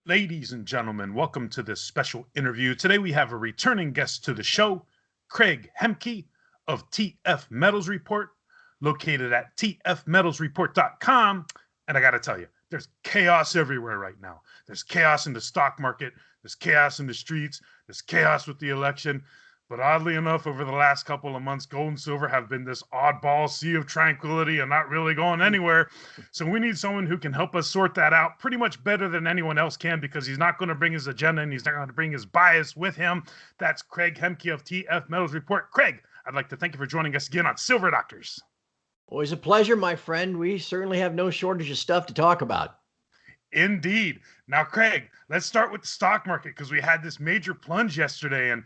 Ladies and gentlemen, welcome to this special interview. Today we have a returning guest to the show, Craig Hemke of TF Metals Report, located at tfmetalsreport.com. And I got to tell you, there's chaos everywhere right now. There's chaos in the stock market, there's chaos in the streets, there's chaos with the election. But oddly enough, over the last couple of months, gold and silver have been this oddball sea of tranquility and not really going anywhere. So we need someone who can help us sort that out pretty much better than anyone else can, because he's not going to bring his agenda and he's not going to bring his bias with him. That's Craig Hemke of TF Metals Report. Craig, I'd like to thank you for joining us again on Silver Doctors. Always a pleasure, my friend. We certainly have no shortage of stuff to talk about. Indeed. Now, Craig, let's start with the stock market, because we had this major plunge yesterday. And,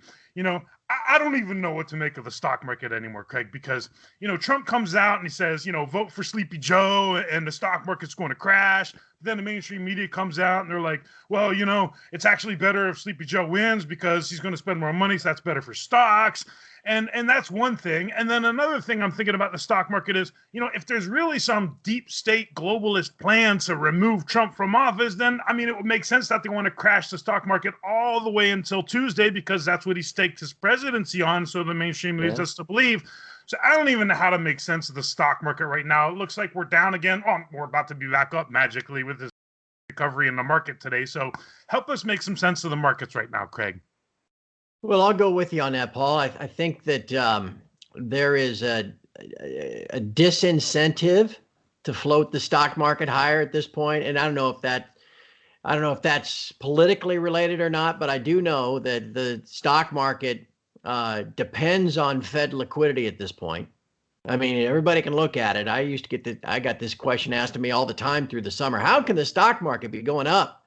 I don't even know what to make of the stock market anymore, Craig, because, Trump comes out and he says, vote for Sleepy Joe and the stock market's going to crash. Then the mainstream media comes out and they're like, well, it's actually better if Sleepy Joe wins because he's going to spend more money. So that's better for stocks. And that's one thing. And then another thing I'm thinking about the stock market is, if there's really some deep state globalist plan to remove Trump from office, then, it would make sense that they want to crash the stock market all the way until Tuesday, because that's what he staked his presidency on. So the mainstream leads us to believe. So I don't even know how to make sense of the stock market right now. It looks like we're down again. Oh, we're about to be back up magically with this recovery in the market today. So help us make some sense of the markets right now, Craig. Well, I'll go with you on that, Paul. I think that there is a disincentive to float the stock market higher at this point, and I don't know if that's politically related or not, but I do know that the stock market depends on Fed liquidity at this point. Everybody can look at it. I got this question asked of me all the time through the summer. How can the stock market be going up?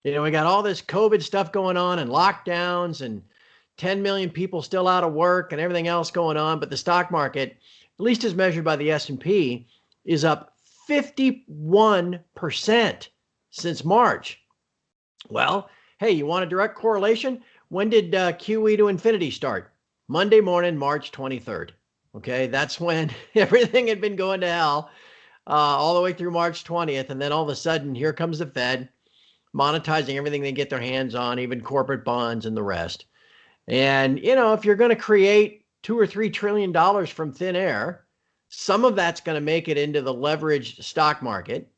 We got all this COVID stuff going on and lockdowns and 10 million people still out of work and everything else going on. But the stock market, at least as measured by the S&P, is up 51% since March. Well, hey, you want a direct correlation? When did QE to infinity start? Monday morning, March 23rd. Okay, that's when everything had been going to hell all the way through March 20th. And then all of a sudden, here comes the Fed monetizing everything they get their hands on, even corporate bonds and the rest. And, if you're going to create $2 or $3 trillion from thin air, some of that's going to make it into the leveraged stock market.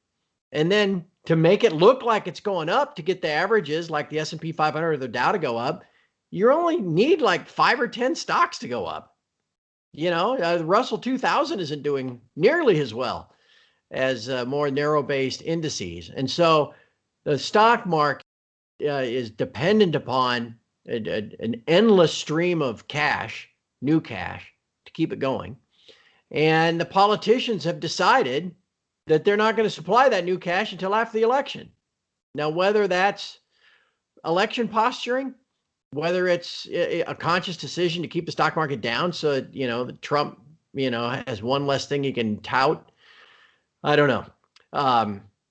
And then to make it look like it's going up, to get the averages like the S&P 500 or the Dow to go up, you only need like 5 or 10 stocks to go up. The Russell 2000 isn't doing nearly as well as more narrow-based indices. And so the stock market is dependent upon an endless stream of cash, new cash, to keep it going. And the politicians have decided that they're not going to supply that new cash until after the election. Now, whether that's election posturing, whether it's a conscious decision to keep the stock market down so that, Trump, has one less thing he can tout, I don't know.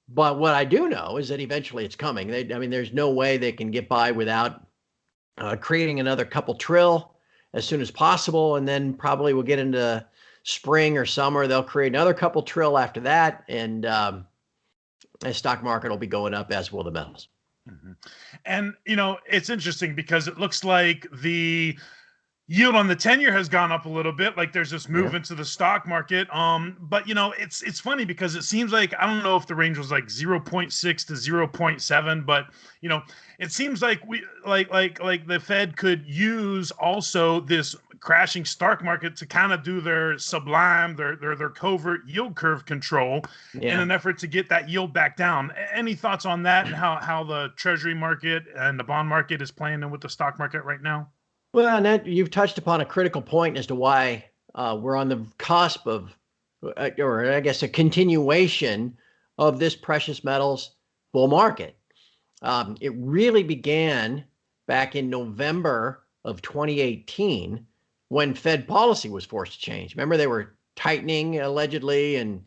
But what I do know is that eventually it's coming. There's no way they can get by without creating another couple trill as soon as possible. And then probably we'll get into spring or summer. They'll create another couple trill after that. And the stock market will be going up, as will the metals. Mm-hmm. And, it's interesting because it looks like the yield on the 10-year has gone up a little bit. Like there's this move into the stock market. But it's funny because it seems like, I don't know if the range was like 0.6 to 0.7, but it seems like we like the Fed could use also this crashing stock market to kind of do their sublime, their covert yield curve control in an effort to get that yield back down. Any thoughts on that and how the treasury market and the bond market is playing in with the stock market right now? Well, Annette, you've touched upon a critical point as to why we're on the cusp of, or I guess, a continuation of this precious metals bull market. It really began back in November of 2018 when Fed policy was forced to change. Remember, they were tightening allegedly and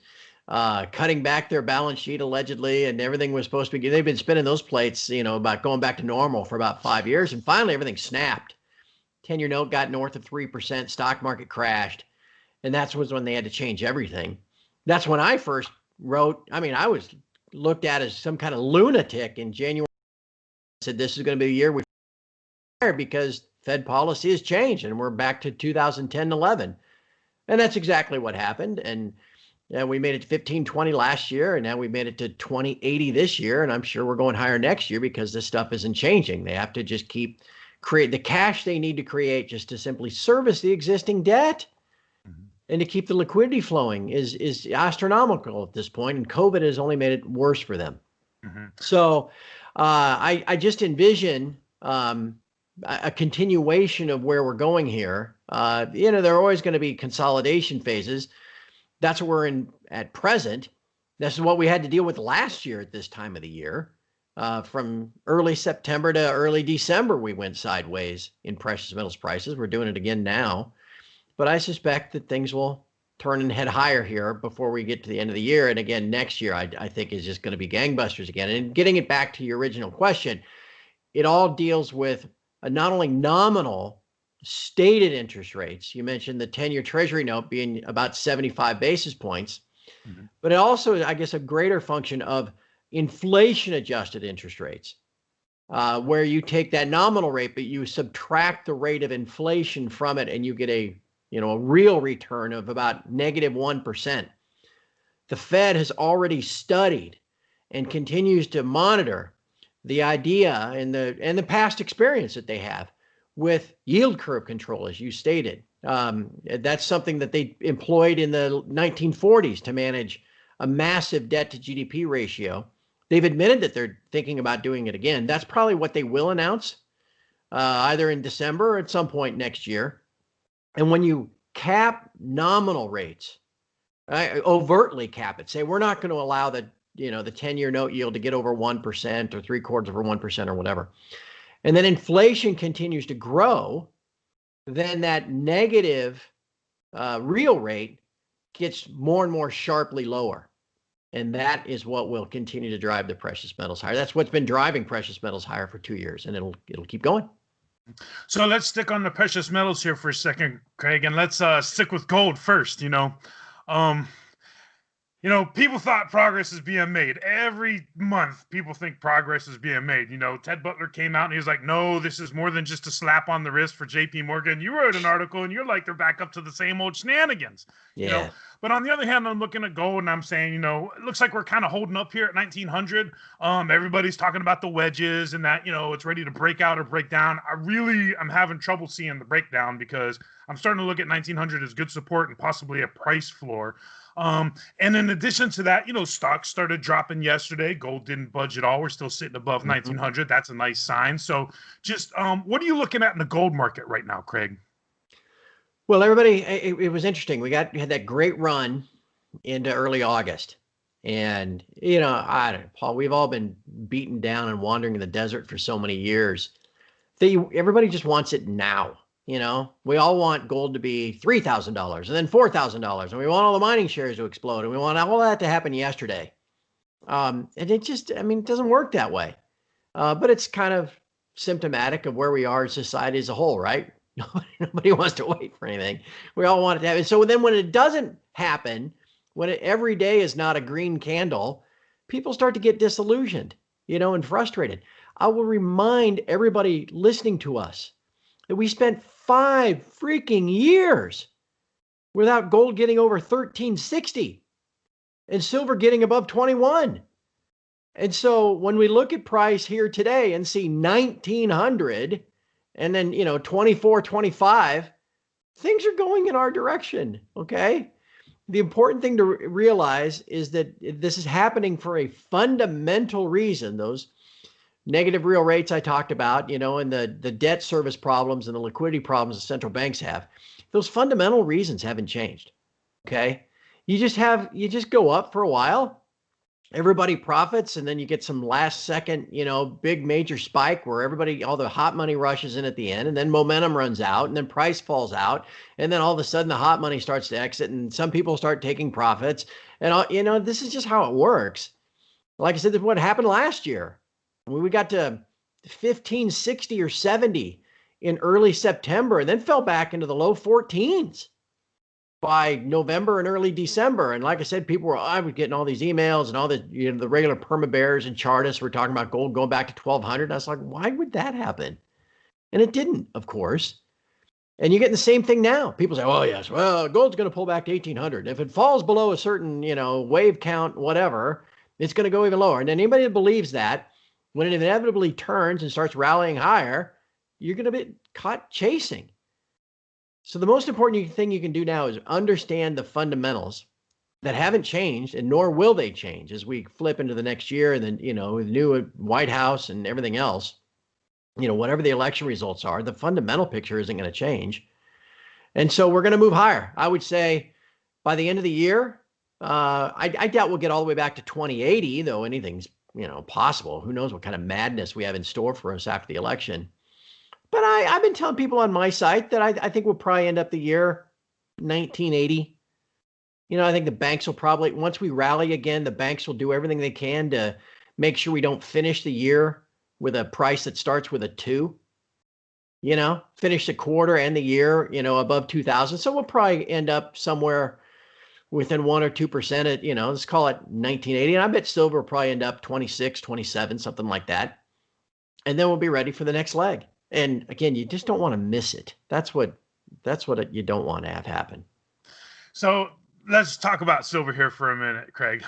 cutting back their balance sheet allegedly, and everything was supposed to be, they've been spinning those plates, about going back to normal for about 5 years. And finally, everything snapped. 10-year note got north of 3%, stock market crashed. And that's when they had to change everything. That's when I first wrote, I was looked at as some kind of lunatic in January said this is going to be a year we fire because Fed policy has changed and we're back to 2010-11. And that's exactly what happened. And we made it to 1520 last year, and now we made it to 2080 this year. And I'm sure we're going higher next year because this stuff isn't changing. They have to just create the cash they need to create just to simply service the existing debt. And to keep the liquidity flowing is astronomical at this point, and COVID has only made it worse for them. So I just envision a continuation of where we're going here. There are always going to be consolidation phases. That's what we're in at present. This is what we had to deal with last year at this time of the year. From early September to early December, we went sideways in precious metals prices. We're doing it again now. But I suspect that things will turn and head higher here before we get to the end of the year. And again, next year, I think is just going to be gangbusters again. And getting it back to your original question, it all deals with not only nominal stated interest rates. You mentioned the 10-year Treasury note being about 75 basis points, but it also, I guess, a greater function of inflation-adjusted interest rates, where you take that nominal rate, but you subtract the rate of inflation from it, and you get a real return of about -1%. The Fed has already studied and continues to monitor the idea and the past experience that they have with yield curve control, as you stated. That's something that they employed in the 1940s to manage a massive debt to GDP ratio. They've admitted that they're thinking about doing it again. That's probably what they will announce, either in December or at some point next year. And when you cap nominal rates, overtly cap it, say we're not going to allow the 10-year note yield to get over 1% or 0.75% or whatever, and then inflation continues to grow, then that negative real rate gets more and more sharply lower. And that is what will continue to drive the precious metals higher. That's what's been driving precious metals higher for 2 years, and it'll keep going. So let's stick on the precious metals here for a second, Craig, and let's stick with gold first. People thought progress is being made. Every month, people think progress is being made. Ted Butler came out and he was like, no, this is more than just a slap on the wrist for JP Morgan. You wrote an article and you're like, they're back up to the same old shenanigans. Yeah. But on the other hand, I'm looking at gold and I'm saying, it looks like we're kind of holding up here at 1900. Everybody's talking about the wedges and that, it's ready to break out or break down. I'm having trouble seeing the breakdown because I'm starting to look at 1900 as good support and possibly a price floor. And in addition to that, stocks started dropping yesterday. Gold didn't budge at all. We're still sitting above 1900. That's a nice sign. So just what are you looking at in the gold market right now, Craig? Well, everybody, it was interesting. We had that great run into early August. And, I don't know, Paul, we've all been beaten down and wandering in the desert for so many years that everybody just wants it now. We all want gold to be $3,000 and then $4,000, and we want all the mining shares to explode, and we want all that to happen yesterday. And it just, it doesn't work that way. But it's kind of symptomatic of where we are as society as a whole, right? Nobody wants to wait for anything. We all want it to happen. So then when it doesn't happen, every day is not a green candle, people start to get disillusioned, and frustrated. I will remind everybody listening to us that we spent 5 freaking years without gold getting over 1360 and silver getting above 21. And so when we look at price here today and see 1900 and then, 24, 25, things are going in our direction. Okay. The important thing to realize is that this is happening for a fundamental reason. Those negative real rates I talked about, and the debt service problems and the liquidity problems the central banks have, those fundamental reasons haven't changed. Okay. You just go up for a while, everybody profits, and then you get some last second, big major spike where all the hot money rushes in at the end, and then momentum runs out, and then price falls out, and then all of a sudden the hot money starts to exit, and some people start taking profits, and this is just how it works. Like I said, this is what happened last year. We got to 1560 or 70 in early September and then fell back into the low 14s. by November and early December. And like I said, I was getting all these emails and all the, the regular permabears and chartists were talking about gold going back to 1200. And I was like, why would that happen? And it didn't, of course. And you get the same thing now. People say, oh, yes, well, gold's going to pull back to 1800. If it falls below a certain, wave count, whatever, it's going to go even lower. And anybody that believes that, when it inevitably turns and starts rallying higher, you're going to be caught chasing. So the most important thing you can do now is understand the fundamentals that haven't changed, and nor will they change as we flip into the next year. And then, with the new White House and everything else, whatever the election results are, the fundamental picture isn't going to change. And so we're going to move higher. I would say by the end of the year, I doubt we'll get all the way back to 2080, though anything's, possible. Who knows what kind of madness we have in store for us after the election. But I've been telling people on my site that I think we'll probably end up the year 1980. I think the banks will probably, once we rally again, the banks will do everything they can to make sure we don't finish the year with a price that starts with a 2. Finish the quarter and the year, above 2000. So we'll probably end up somewhere within 1 or 2% at, let's call it 1980. And I bet silver will probably end up 26, 27, something like that. And then we'll be ready for the next leg. And again, you just don't want to miss it. That's what you don't want to have happen. So let's talk about silver here for a minute, Craig.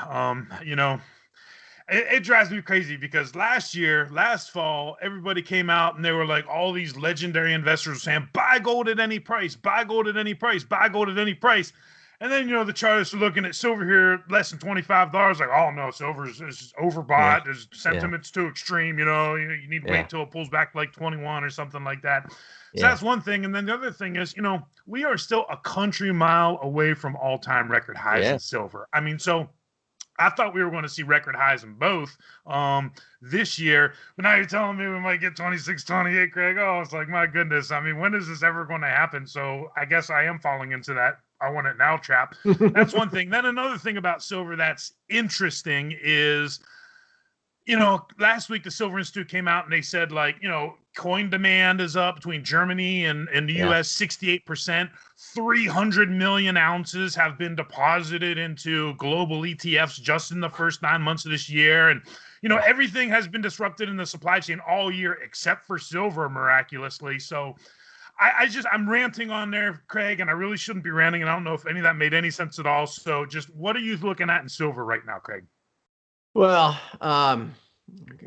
It drives me crazy because last fall, everybody came out and they were like, all these legendary investors saying, buy gold at any price, buy gold at any price, buy gold at any price. And then, the chartists are looking at silver here, less than $25, like, oh no, silver is overbought. Yeah. There's sentiment's too extreme. You need to wait till it pulls back to like 21 or something like that. So that's one thing. And then the other thing is, we are still a country mile away from all-time record highs in silver. I mean, so I thought we were going to see record highs in both this year, but now you're telling me we might get 26, 28, Craig. Oh, it's like, my goodness. I mean, when is this ever going to happen? So I guess I am falling into that I want it now trap. That's one thing. Then another thing about silver that's interesting is, last week the Silver Institute came out and they said, like, coin demand is up between Germany and the US 68%. 300 million ounces have been deposited into global ETFs just in the first 9 months of this year. And, everything has been disrupted in the supply chain all year except for silver, miraculously. So I'm ranting on there, Craig, and I really shouldn't be ranting, and I don't know if any of that made any sense at all. So just what are you looking at in silver right now, Craig? Well,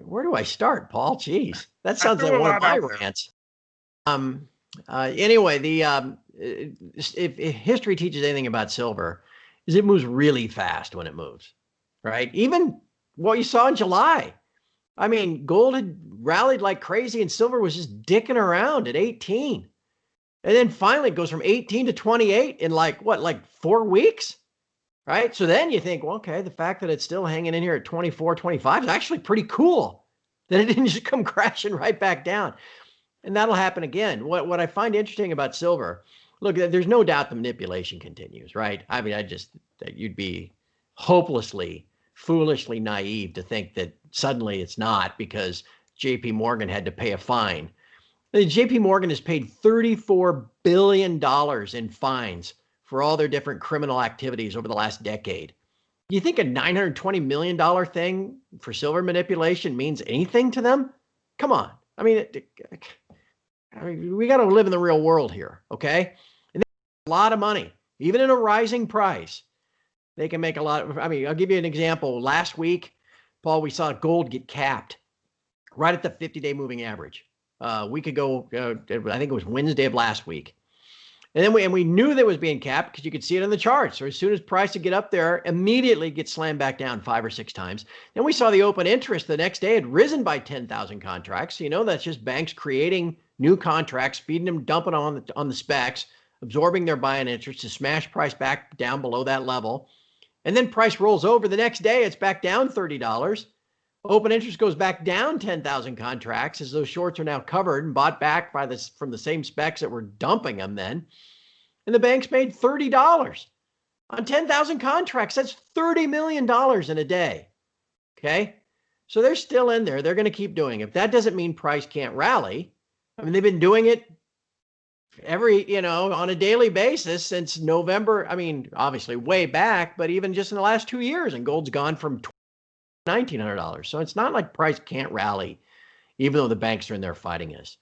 where do I start, Paul? Jeez, that sounds like one of my rants. Anyway, if history teaches anything about silver, is it moves really fast when it moves, right? Even what you saw in July. I mean, gold had rallied like crazy, and silver was just dicking around at 18. And then finally it goes from 18 to 28 in like 4 weeks, right? So then you think, well, okay, the fact that it's still hanging in here at 24, 25 is actually pretty cool. That it didn't just come crashing right back down. And that'll happen again. What I find interesting about silver, look, there's no doubt the manipulation continues, right? I mean, you'd be hopelessly, foolishly naive to think that suddenly it's not because JP Morgan had to pay a fine. JP Morgan has paid $34 billion in fines for all their different criminal activities over the last decade. Do you think a $920 million thing for silver manipulation means anything to them? Come on. I mean, we got to live in the real world here, okay? And a lot of money, even in a rising price. They can make a lot of, I'll give you an example. Last week, Paul, we saw gold get capped right at the 50-day moving average. A week ago, I think it was Wednesday of last week. And then we knew that it was being capped because you could see it on the charts. So as soon as price would get up there, immediately get slammed back down 5 or 6 times. Then we saw the open interest the next day had risen by 10,000 contracts. That's just banks creating new contracts, feeding them, dumping on the specs, absorbing their buying interest to smash price back down below that level. And then price rolls over the next day, it's back down $30. Open interest goes back down 10,000 contracts as those shorts are now covered and bought back from the same specs that were dumping them then. And the banks made $30 on 10,000 contracts. That's $30 million in a day. Okay. So they're still in there. They're going to keep doing it. That doesn't mean price can't rally. I mean, they've been doing it on a daily basis since November. I mean, obviously way back, but even just in the last 2 years, and gold's gone from $1,900. So it's not like price can't rally, even though the banks are in there fighting us.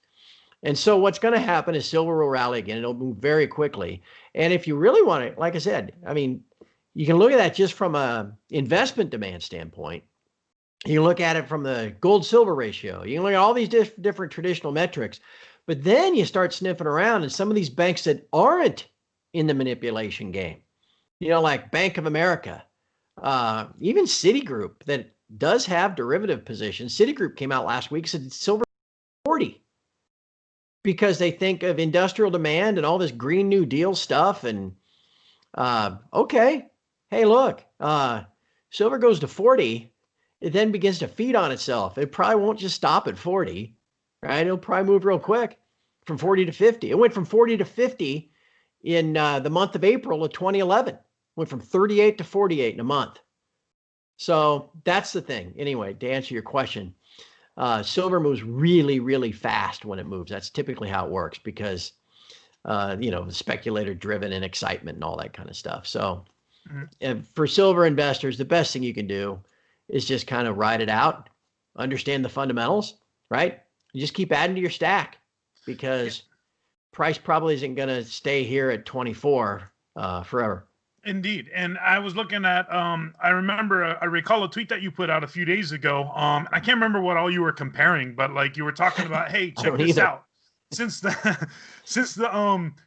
And so what's going to happen is silver will rally again. It'll move very quickly. And if you really want to, like I said, I mean, you can look at that just from a investment demand standpoint. You can look at it from the gold silver ratio. You can look at all these different traditional metrics. But then you start sniffing around, and some of these banks that aren't in the manipulation game, like Bank of America, even Citigroup, that does have derivative positions. Citigroup came out last week, said silver 40, because they think of industrial demand and all this Green New Deal stuff. And okay, hey, look, silver goes to 40, it then begins to feed on itself. It probably won't just stop at 40, right? It'll probably move real quick from 40 to 50. It went from 40 to 50 in the month of April of 2011. Went from 38 to 48 in a month. So that's the thing. Anyway, to answer your question, silver moves really, really fast when it moves. That's typically how it works because, speculator driven and excitement and all that kind of stuff. So for silver investors, the best thing you can do is just kind of ride it out, understand the fundamentals, right? You just keep adding to your stack because price probably isn't going to stay here at 24 forever. Indeed. And I was looking at, I recall a tweet that you put out a few days ago. I can't remember what all you were comparing, but like you were talking about, hey, check this out. Since the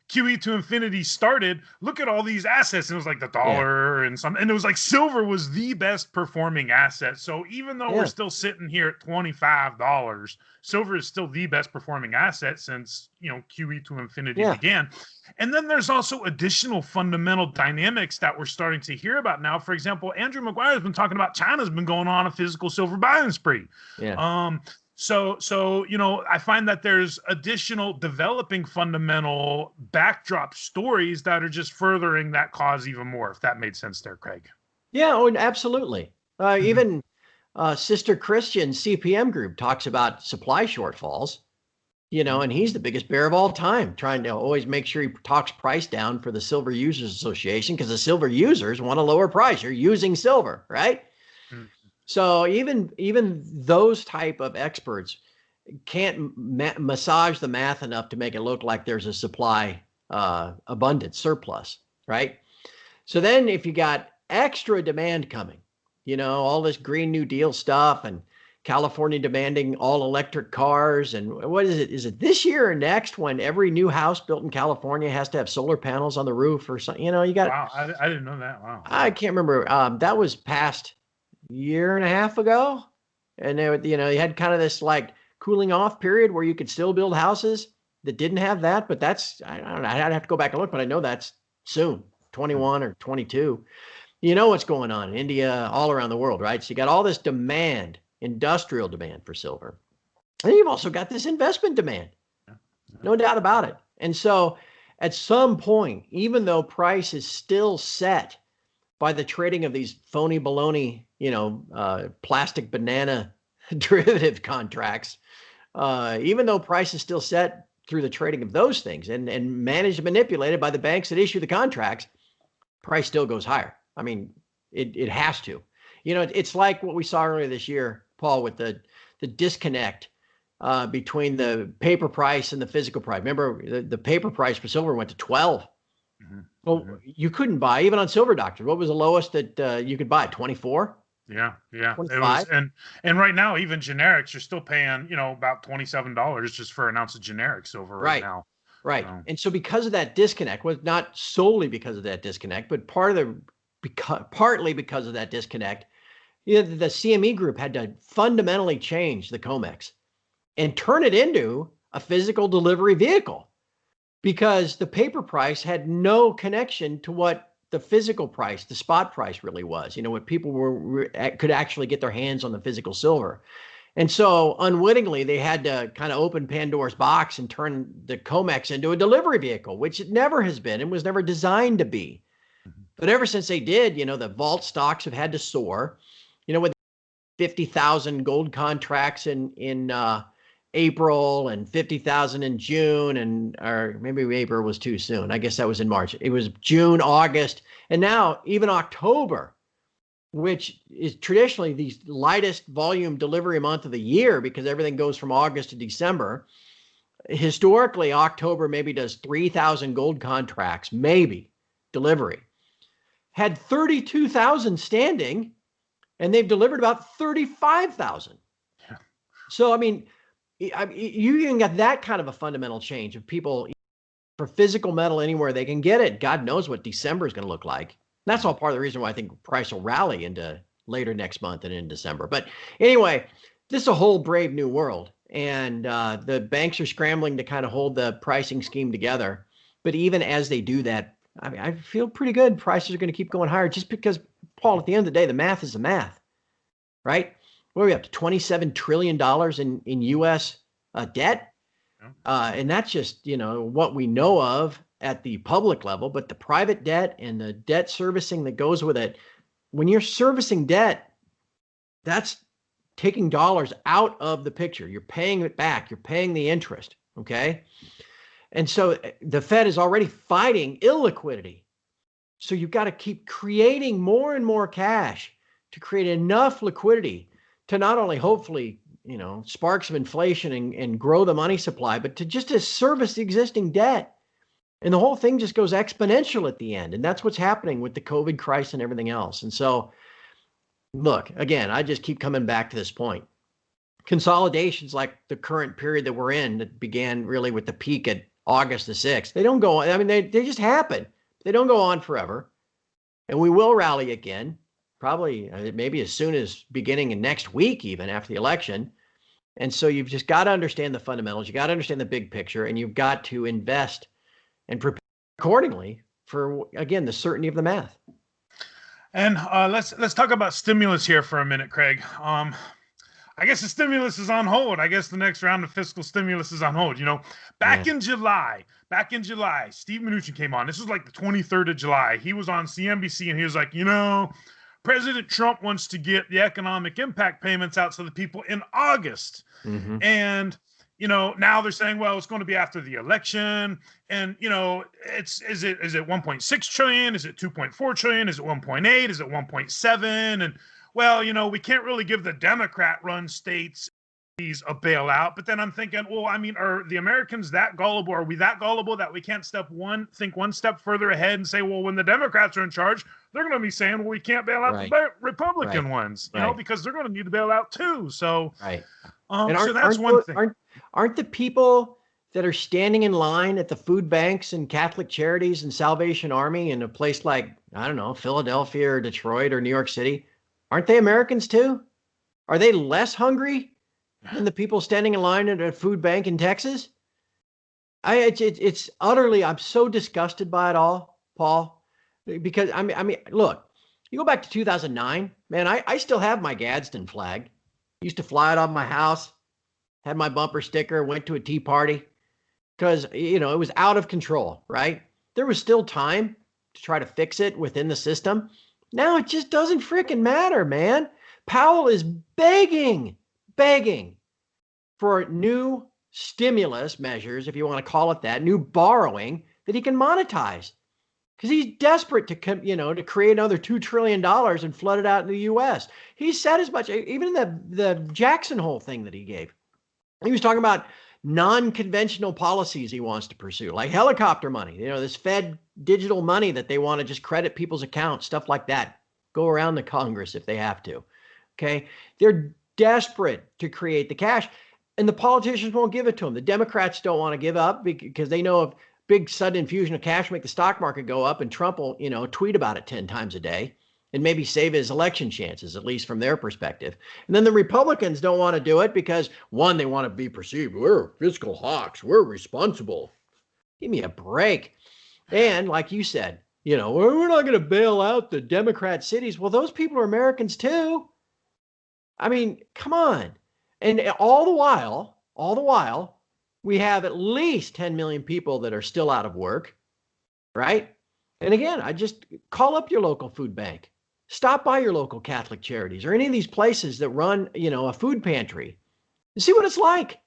QE to infinity started, look at all these assets. It was like the dollar and it was like silver was the best performing asset. So even though we're still sitting here at $25, silver is still the best performing asset since, QE to infinity began. And then there's also additional fundamental dynamics that we're starting to hear about now. For example, Andrew Maguire has been talking about China's been going on a physical silver buying spree. Yeah. So I find that there's additional developing fundamental backdrop stories that are just furthering that cause even more, if that made sense there, Craig. Yeah, absolutely. Even Sister Christian CPM Group talks about supply shortfalls, and he's the biggest bear of all time, trying to always make sure he talks price down for the Silver Users Association because the silver users want a lower price. You're using silver, right? So even those type of experts can't massage the math enough to make it look like there's a supply abundance surplus, right? So then if you got extra demand coming, all this Green New Deal stuff and California demanding all electric cars, and what is it? Is it this year or next when every new house built in California has to have solar panels on the roof or something? You got. Wow, I didn't know that. Wow. I can't remember. That was past year and a half ago, and you had kind of this like cooling off period where you could still build houses that didn't have that, but that's I don't know, I'd have to go back and look, but I know that's soon, 21 or 22. What's going on in India, all around the world, right? So you got all this demand, industrial demand for silver, and you've also got this investment demand, no doubt about it. And so at some point, even though price is still set by the trading of these phony baloney, plastic banana derivative contracts, even though price is still set through the trading of those things and managed and manipulated by the banks that issue the contracts, price still goes higher. I mean, it has to. It's like what we saw earlier this year, Paul, with the disconnect between the paper price and the physical price. Remember, the paper price for silver went to 12. Well, you couldn't buy even on Silver Doctor. What was the lowest that you could buy? 24? Yeah. 25? It was, and right now, even generics, you're still paying, about $27 just for an ounce of generic silver right now. Right. And so because of that disconnect, well, not solely because of that disconnect, but partly because of that disconnect, the CME Group had to fundamentally change the COMEX and turn it into a physical delivery vehicle, because the paper price had no connection to what the physical price, the spot price really was, when people could actually get their hands on the physical silver. And so unwittingly, they had to kind of open Pandora's box and turn the COMEX into a delivery vehicle, which it never has been and was never designed to be. But ever since they did, the vault stocks have had to soar, with 50,000 gold contracts in April and 50,000 in June, or maybe April was too soon. I guess that was in March. It was June, August, and now even October, which is traditionally the lightest volume delivery month of the year because everything goes from August to December. Historically, October maybe does 3,000 gold contracts, maybe delivery. Had 32,000 standing, and they've delivered about 35,000. Yeah. So, I mean, you even got that kind of a fundamental change of people for physical metal anywhere they can get it. God knows what December is going to look like. And that's all part of the reason why I think price will rally into later next month and in December. But anyway, this is a whole brave new world. And the banks are scrambling to kind of hold the pricing scheme together. But even as they do that, I mean, I feel pretty good. Prices are going to keep going higher just because, Paul, at the end of the day, the math is the math, right? What are we up to? $27 trillion in U.S. Debt. And that's just, what we know of at the public level, but the private debt and the debt servicing that goes with it. When you're servicing debt, that's taking dollars out of the picture. You're paying it back. You're paying the interest. Okay. And so the Fed is already fighting illiquidity. So you've got to keep creating more and more cash to create enough liquidity to not only hopefully, spark some inflation and grow the money supply, but to service the existing debt. And the whole thing just goes exponential at the end. And that's what's happening with the COVID crisis and everything else. And so, look, again, I just keep coming back to this point. Consolidations like the current period that we're in that began really with the peak at August the 6th, they don't go on. I mean, they just happen. They don't go on forever. And we will rally again, probably maybe as soon as beginning in next week, even after the election. And so you've just got to understand the fundamentals. You got to understand the big picture, and you've got to invest and prepare accordingly for, again, the certainty of the math. And let's talk about stimulus here for a minute, Craig. I guess the stimulus is on hold. I guess the next round of fiscal stimulus is on hold. Back in July, Steve Mnuchin came on. This was like the 23rd of July. He was on CNBC and he was like, President Trump wants to get the economic impact payments out to the people in August. Mm-hmm. And, now they're saying, well, it's going to be after the election. And, is it 1.6 trillion? Is it 2.4 trillion? Is it 1.8? Is it 1.7? And, well, we can't really give the Democrat-run states a bailout. But then I'm thinking, well, I mean, are the Americans that gullible? Are we that gullible that we can't think one step further ahead and say, well, when the Democrats are in charge, they're going to be saying, well, we can't bail out the Republican ones, because they're going to need to bail out too. So, so that's one thing. Aren't the people that are standing in line at the food banks and Catholic Charities and Salvation Army in a place like, I don't know, Philadelphia or Detroit or New York City, aren't they Americans too? Are they less hungry than the people standing in line at a food bank in Texas? It's utterly, I'm so disgusted by it all, Paul, because I mean, look, you go back to 2009, man, I still have my Gadsden flag. Used to fly it off my house, had my bumper sticker, went to a tea party because, it was out of control, right? There was still time to try to fix it within the system. Now it just doesn't freaking matter, man. Powell is begging for new stimulus measures, if you want to call it that, new borrowing that he can monetize, because he's desperate to create another $2 trillion and flood it out in the U.S. He said as much, even in the Jackson Hole thing that he gave. He was talking about non-conventional policies he wants to pursue, like helicopter money, this Fed digital money that they want to just credit people's accounts, stuff like that. Go around the Congress if they have to. Okay. They're desperate to create the cash, and the politicians won't give it to them. The Democrats don't want to give up because they know if big sudden infusion of cash make the stock market go up, and Trump will, tweet about it 10 times a day and maybe save his election chances, at least from their perspective. And then the Republicans don't want to do it because, one, they want to be perceived, we're fiscal hawks, we're responsible. Give me a break. And like you said, we're not going to bail out the Democrat cities. Well, those people are Americans too. I mean, come on. And all the while, we have at least 10 million people that are still out of work, right? And again, I just call up your local food bank. Stop by your local Catholic Charities or any of these places that run, a food pantry and see what it's like.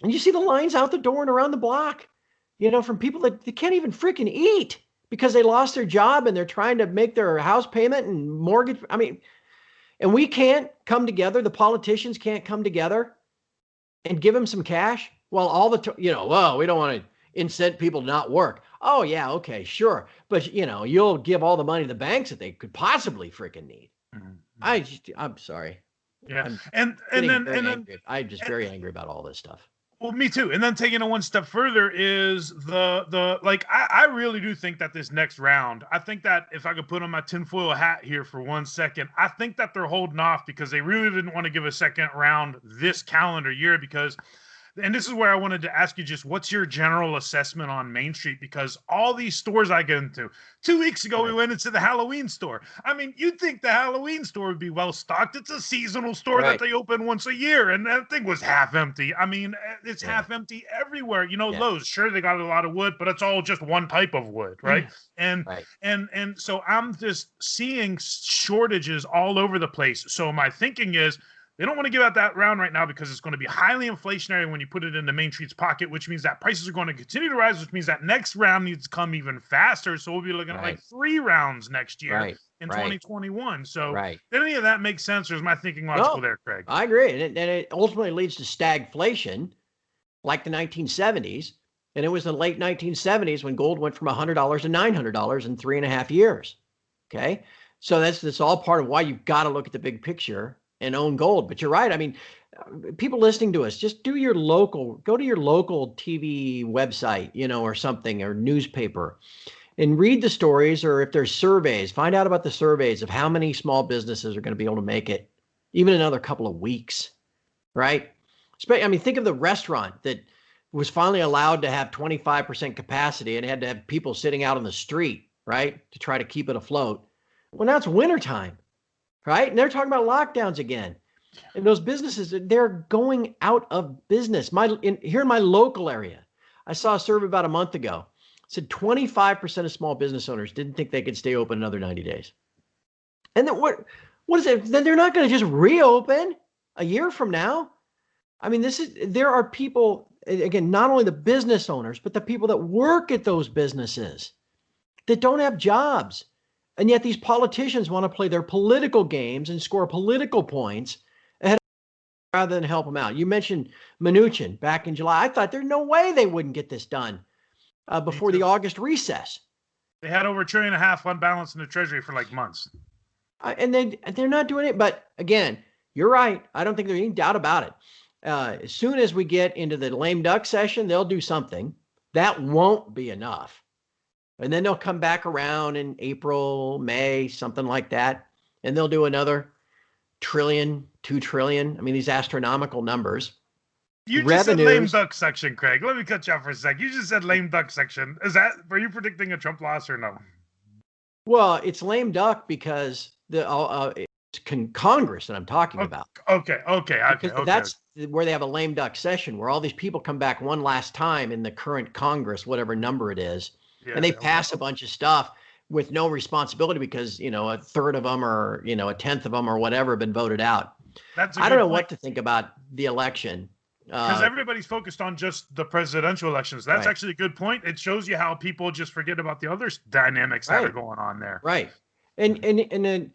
And you see the lines out the door and around the block, from people that they can't even freaking eat because they lost their job and they're trying to make their house payment and mortgage. I mean, and we can't come together. The politicians can't come together and give them some cash. Well, well, we don't want to incent people to not work. Oh yeah, okay, sure. But you'll give all the money to the banks that they could possibly freaking need. I'm sorry. Yeah. I'm just very angry about all this stuff. Well, me too. And then taking it one step further is I really do think that this next round, I think that if I could put on my tinfoil hat here for 1 second, I think that they're holding off because they really didn't want to give a second round this calendar year because, and this is where I wanted to ask you just what's your general assessment on Main Street? Because all these stores I get into, 2 weeks ago, we went into the Halloween store. I mean, you'd think the Halloween store would be well stocked. It's a seasonal store that they open once a year, and that thing was half empty. I mean, it's half empty everywhere. Lowe's, sure, they got a lot of wood, but it's all just one type of wood, right? And so I'm just seeing shortages all over the place. So my thinking is, they don't want to give out that round right now because it's going to be highly inflationary when you put it into Main Street's pocket, which means that prices are going to continue to rise, which means that next round needs to come even faster. So we'll be looking at like 3 rounds next year in 2021. So did any of that make sense, or is my thinking logical there, Craig? I agree. And it ultimately leads to stagflation like the 1970s. And it was the late 1970s when gold went from $100 to $900 in 3.5 years. Okay. So that's all part of why you've got to look at the big picture and own gold. But you're right. I mean, people listening to us, just go to your local TV website, or something, or newspaper, and read the stories, or if there's surveys, find out about the surveys of how many small businesses are going to be able to make it even another couple of weeks, right? I mean, think of the restaurant that was finally allowed to have 25% capacity and had to have people sitting out on the street, right, to try to keep it afloat. Well, now it's wintertime. Right? And they're talking about lockdowns again. And those businesses, they're going out of business. Here in my local area, I saw a survey about a month ago. It said 25% of small business owners didn't think they could stay open another 90 days. And then what is it? Then they're not going to just reopen a year from now. I mean, there are people, again, not only the business owners, but the people that work at those businesses that don't have jobs. And yet these politicians want to play their political games and score political points ahead rather than help them out. You mentioned Mnuchin back in July. I thought there's no way they wouldn't get this done before the August recess. They had over $1.5 trillion on balance in the Treasury for like months. And they're not doing it. But again, you're right. I don't think there's any doubt about it. As soon as we get into the lame duck session, they'll do something. That won't be enough. And then they'll come back around in April, May, something like that. And they'll do another trillion, 2 trillion. I mean, these astronomical numbers. You just said lame duck section, Craig. Let me cut you off for a sec. You just said lame duck section. Were you predicting a Trump loss or no? Well, it's lame duck because it's Congress that I'm talking about. Okay. That's where they have a lame duck session where all these people come back one last time in the current Congress, whatever number it is. Yeah, and they pass a bunch of stuff with no responsibility because, a third of them or, a tenth of them or whatever have been voted out. I don't know what to think about the election. Because everybody's focused on just the presidential elections. That's actually a good point. It shows you how people just forget about the other dynamics that are going on there. Right. And then,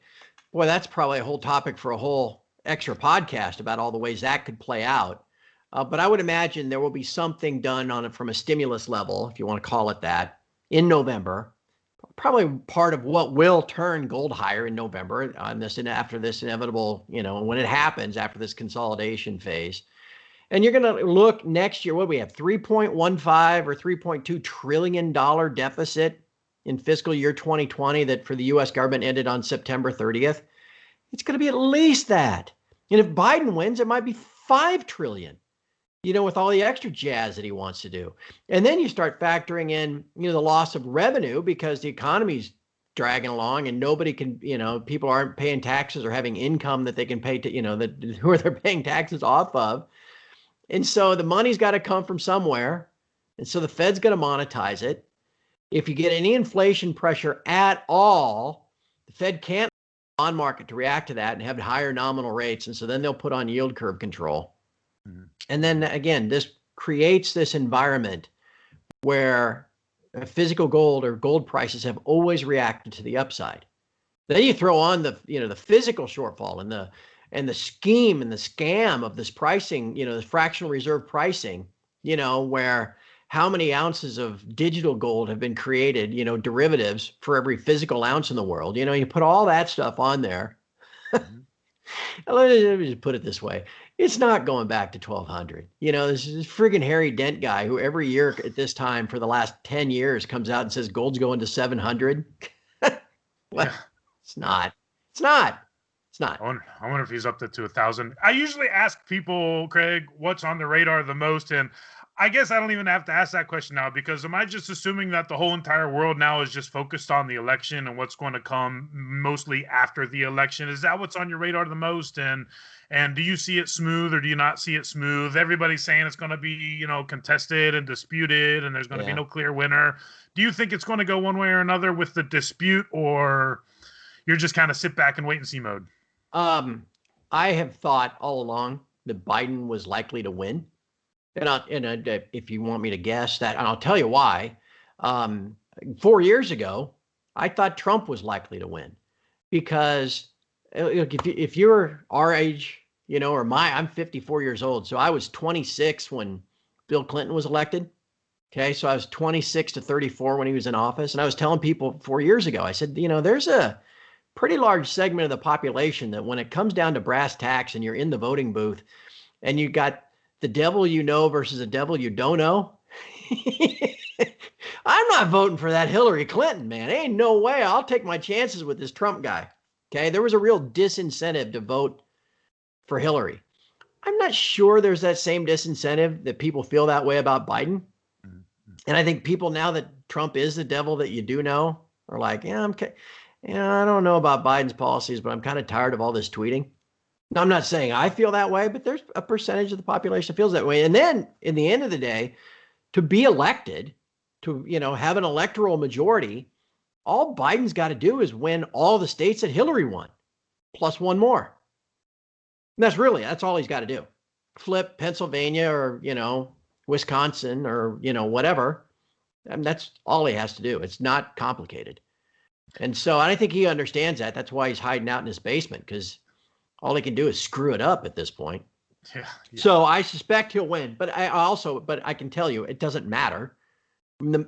boy, that's probably a whole topic for a whole extra podcast about all the ways that could play out. But I would imagine there will be something done on it from a stimulus level, if you want to call it that, in November, probably part of what will turn gold higher in November on this and after this inevitable, when it happens after this consolidation phase. And you're going to look next year, what we have, $3.15 or $3.2 trillion deficit in fiscal year 2020 that for the U.S. government ended on September 30th. It's going to be at least that. And if Biden wins, it might be $5 trillion. With all the extra jazz that he wants to do. And then you start factoring in, the loss of revenue because the economy's dragging along and nobody can, people aren't paying taxes or having income that they can pay to, who they're paying taxes off of. And so the money's got to come from somewhere. And so the Fed's going to monetize it. If you get any inflation pressure at all, the Fed can't bond market to react to that and have higher nominal rates. And so then they'll put on yield curve control. And then again, this creates this environment where physical gold or gold prices have always reacted to the upside. Then you throw on the physical shortfall and the scheme and the scam of this pricing, the fractional reserve pricing, where how many ounces of digital gold have been created, derivatives for every physical ounce in the world. You put all that stuff on there. Let me just put it this way. It's not going back to 1200. This friggin' Harry Dent guy who every year at this time for the last 10 years comes out and says gold's going to 700. What? Yeah. It's not. I wonder if he's up to 1,000. I usually ask people, Craig, what's on the radar the most, and I guess I don't even have to ask that question now, because am I just assuming that the whole entire world now is just focused on the election and what's going to come mostly after the election? Is that what's on your radar the most? And do you see it smooth or do you not see it smooth? Everybody's saying it's going to be, contested and disputed and there's going to be no clear winner. Do you think it's going to go one way or another with the dispute, or you're just kind of sit back and wait and see mode? I have thought all along that Biden was likely to win. And if you want me to guess that, and I'll tell you why. 4 years ago, I thought Trump was likely to win because if you're our age, or I'm 54 years old. So I was 26 when Bill Clinton was elected. Okay. So I was 26 to 34 when he was in office. And I was telling people 4 years ago, I said, there's a pretty large segment of the population that when it comes down to brass tacks and you're in the voting booth and you got the devil you know versus the devil you don't know. I'm not voting for that Hillary Clinton, man. Ain't no way. I'll take my chances with this Trump guy. Okay. There was a real disincentive to vote for Hillary. I'm not sure there's that same disincentive that people feel that way about Biden. And I think people, now that Trump is the devil that you do know, are like, I don't know about Biden's policies, but I'm kind of tired of all this tweeting. Now, I'm not saying I feel that way, but there's a percentage of the population that feels that way. And then in the end of the day, to be elected, to, have an electoral majority, all Biden's got to do is win all the states that Hillary won, plus one more. And that's all he's got to do. Flip Pennsylvania or, Wisconsin or, whatever. And that's all he has to do. It's not complicated. And so I think he understands that. That's why he's hiding out in his basement, because all he can do is screw it up at this point. Yeah. So I suspect he'll win, but I can tell you, it doesn't matter.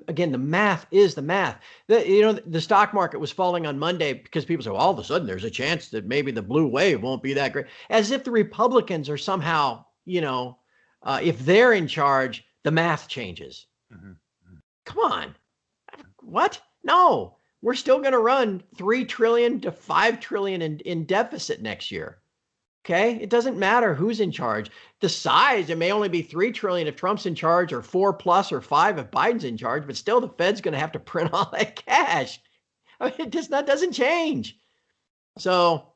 Again, the math is the math. The stock market was falling on Monday because people say, well, all of a sudden there's a chance that maybe the blue wave won't be that great. As if the Republicans are somehow, if they're in charge, the math changes. Mm-hmm. Come on. What? No. We're still going to run 3 trillion to 5 trillion in deficit next year. Okay. It doesn't matter who's in charge. The size, it may only be 3 trillion if Trump's in charge, or 4 plus or 5 if Biden's in charge, but still the Fed's going to have to print all that cash. I mean, that doesn't change. So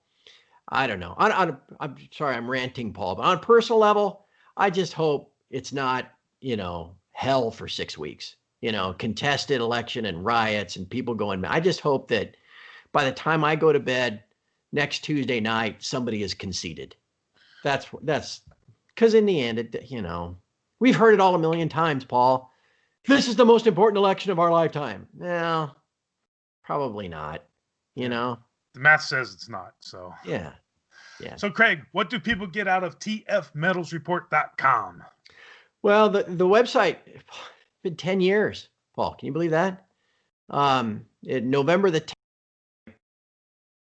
I don't know. I'm sorry, I'm ranting, Paul, but on a personal level, I just hope it's not, hell for 6 weeks. Contested election and riots and people going mad. I just hope that by the time I go to bed next Tuesday night, somebody has conceded. That's because in the end, we've heard it all a million times, Paul. This is the most important election of our lifetime. Well, probably not, The math says it's not, so. Yeah. So, Craig, what do people get out of tfmetalsreport.com? Well, the website... been 10 years, Paul. Can you believe that? November the 10th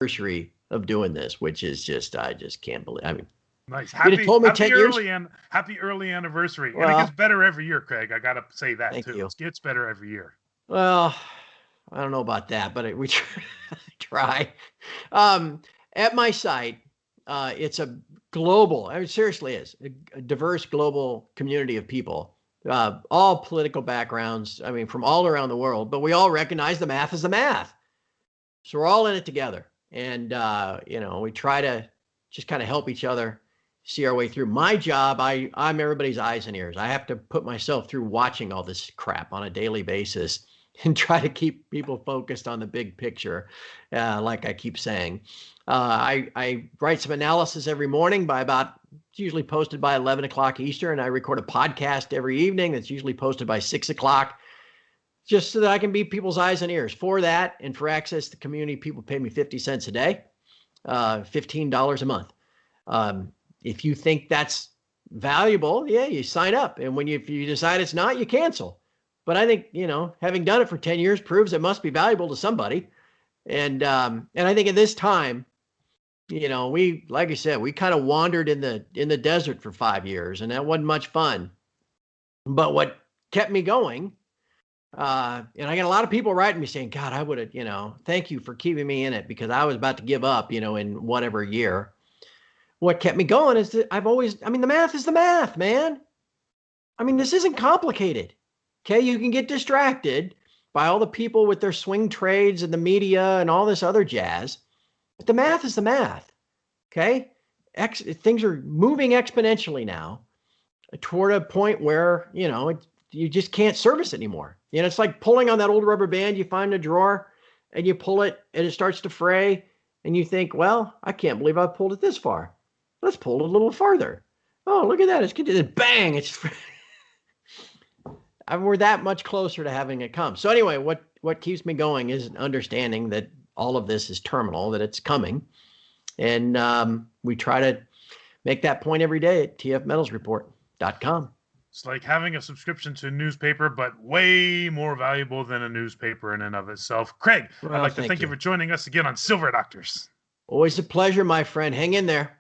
anniversary of doing this, which is I just can't believe. I mean, nice. Happy early anniversary. Well, and it gets better every year, Craig. I got to say that too. It gets better every year. Well, I don't know about that, but we try. At my site, it's a global, it seriously is a diverse global community of people. All political backgrounds, from all around the world, but we all recognize the math is the math. So we're all in it together. And, we try to just kind of help each other see our way through. My job, I'm everybody's eyes and ears. I have to put myself through watching all this crap on a daily basis and try to keep people focused on the big picture, like I keep saying. I write some analysis every morning by about It's usually posted by 11 o'clock Eastern. I record a podcast every evening that's usually posted by 6 o'clock, just so that I can be people's eyes and ears. For that and for access to the community, people pay me 50 cents a day, $15 a month. If you think that's valuable, yeah, you sign up. And if you decide it's not, you cancel. But I think, having done it for 10 years proves it must be valuable to somebody. And I think at this time, like I said, we kind of wandered in the desert for 5 years, and that wasn't much fun. But what kept me going, and I got a lot of people writing me saying, God, I would have, thank you for keeping me in it, because I was about to give up, in whatever year. What kept me going is that the math is the math, man. This isn't complicated. Okay. You can get distracted by all the people with their swing trades and the media and all this other jazz, but the math is the math. Okay. Things are moving exponentially now toward a point where, you just can't service it anymore. It's like pulling on that old rubber band you find in a drawer, and you pull it and it starts to fray, and you think, well, I can't believe I pulled it this far. Let's pull it a little farther. Oh, look at that. It's good. Bang. We're that much closer to having it come. So anyway, what keeps me going is understanding that all of this is terminal, that it's coming. And we try to make that point every day at tfmetallsreport.com. It's like having a subscription to a newspaper, but way more valuable than a newspaper in and of itself. Craig, I'd like to thank you for joining us again on Silver Doctors. Always a pleasure, my friend. Hang in there.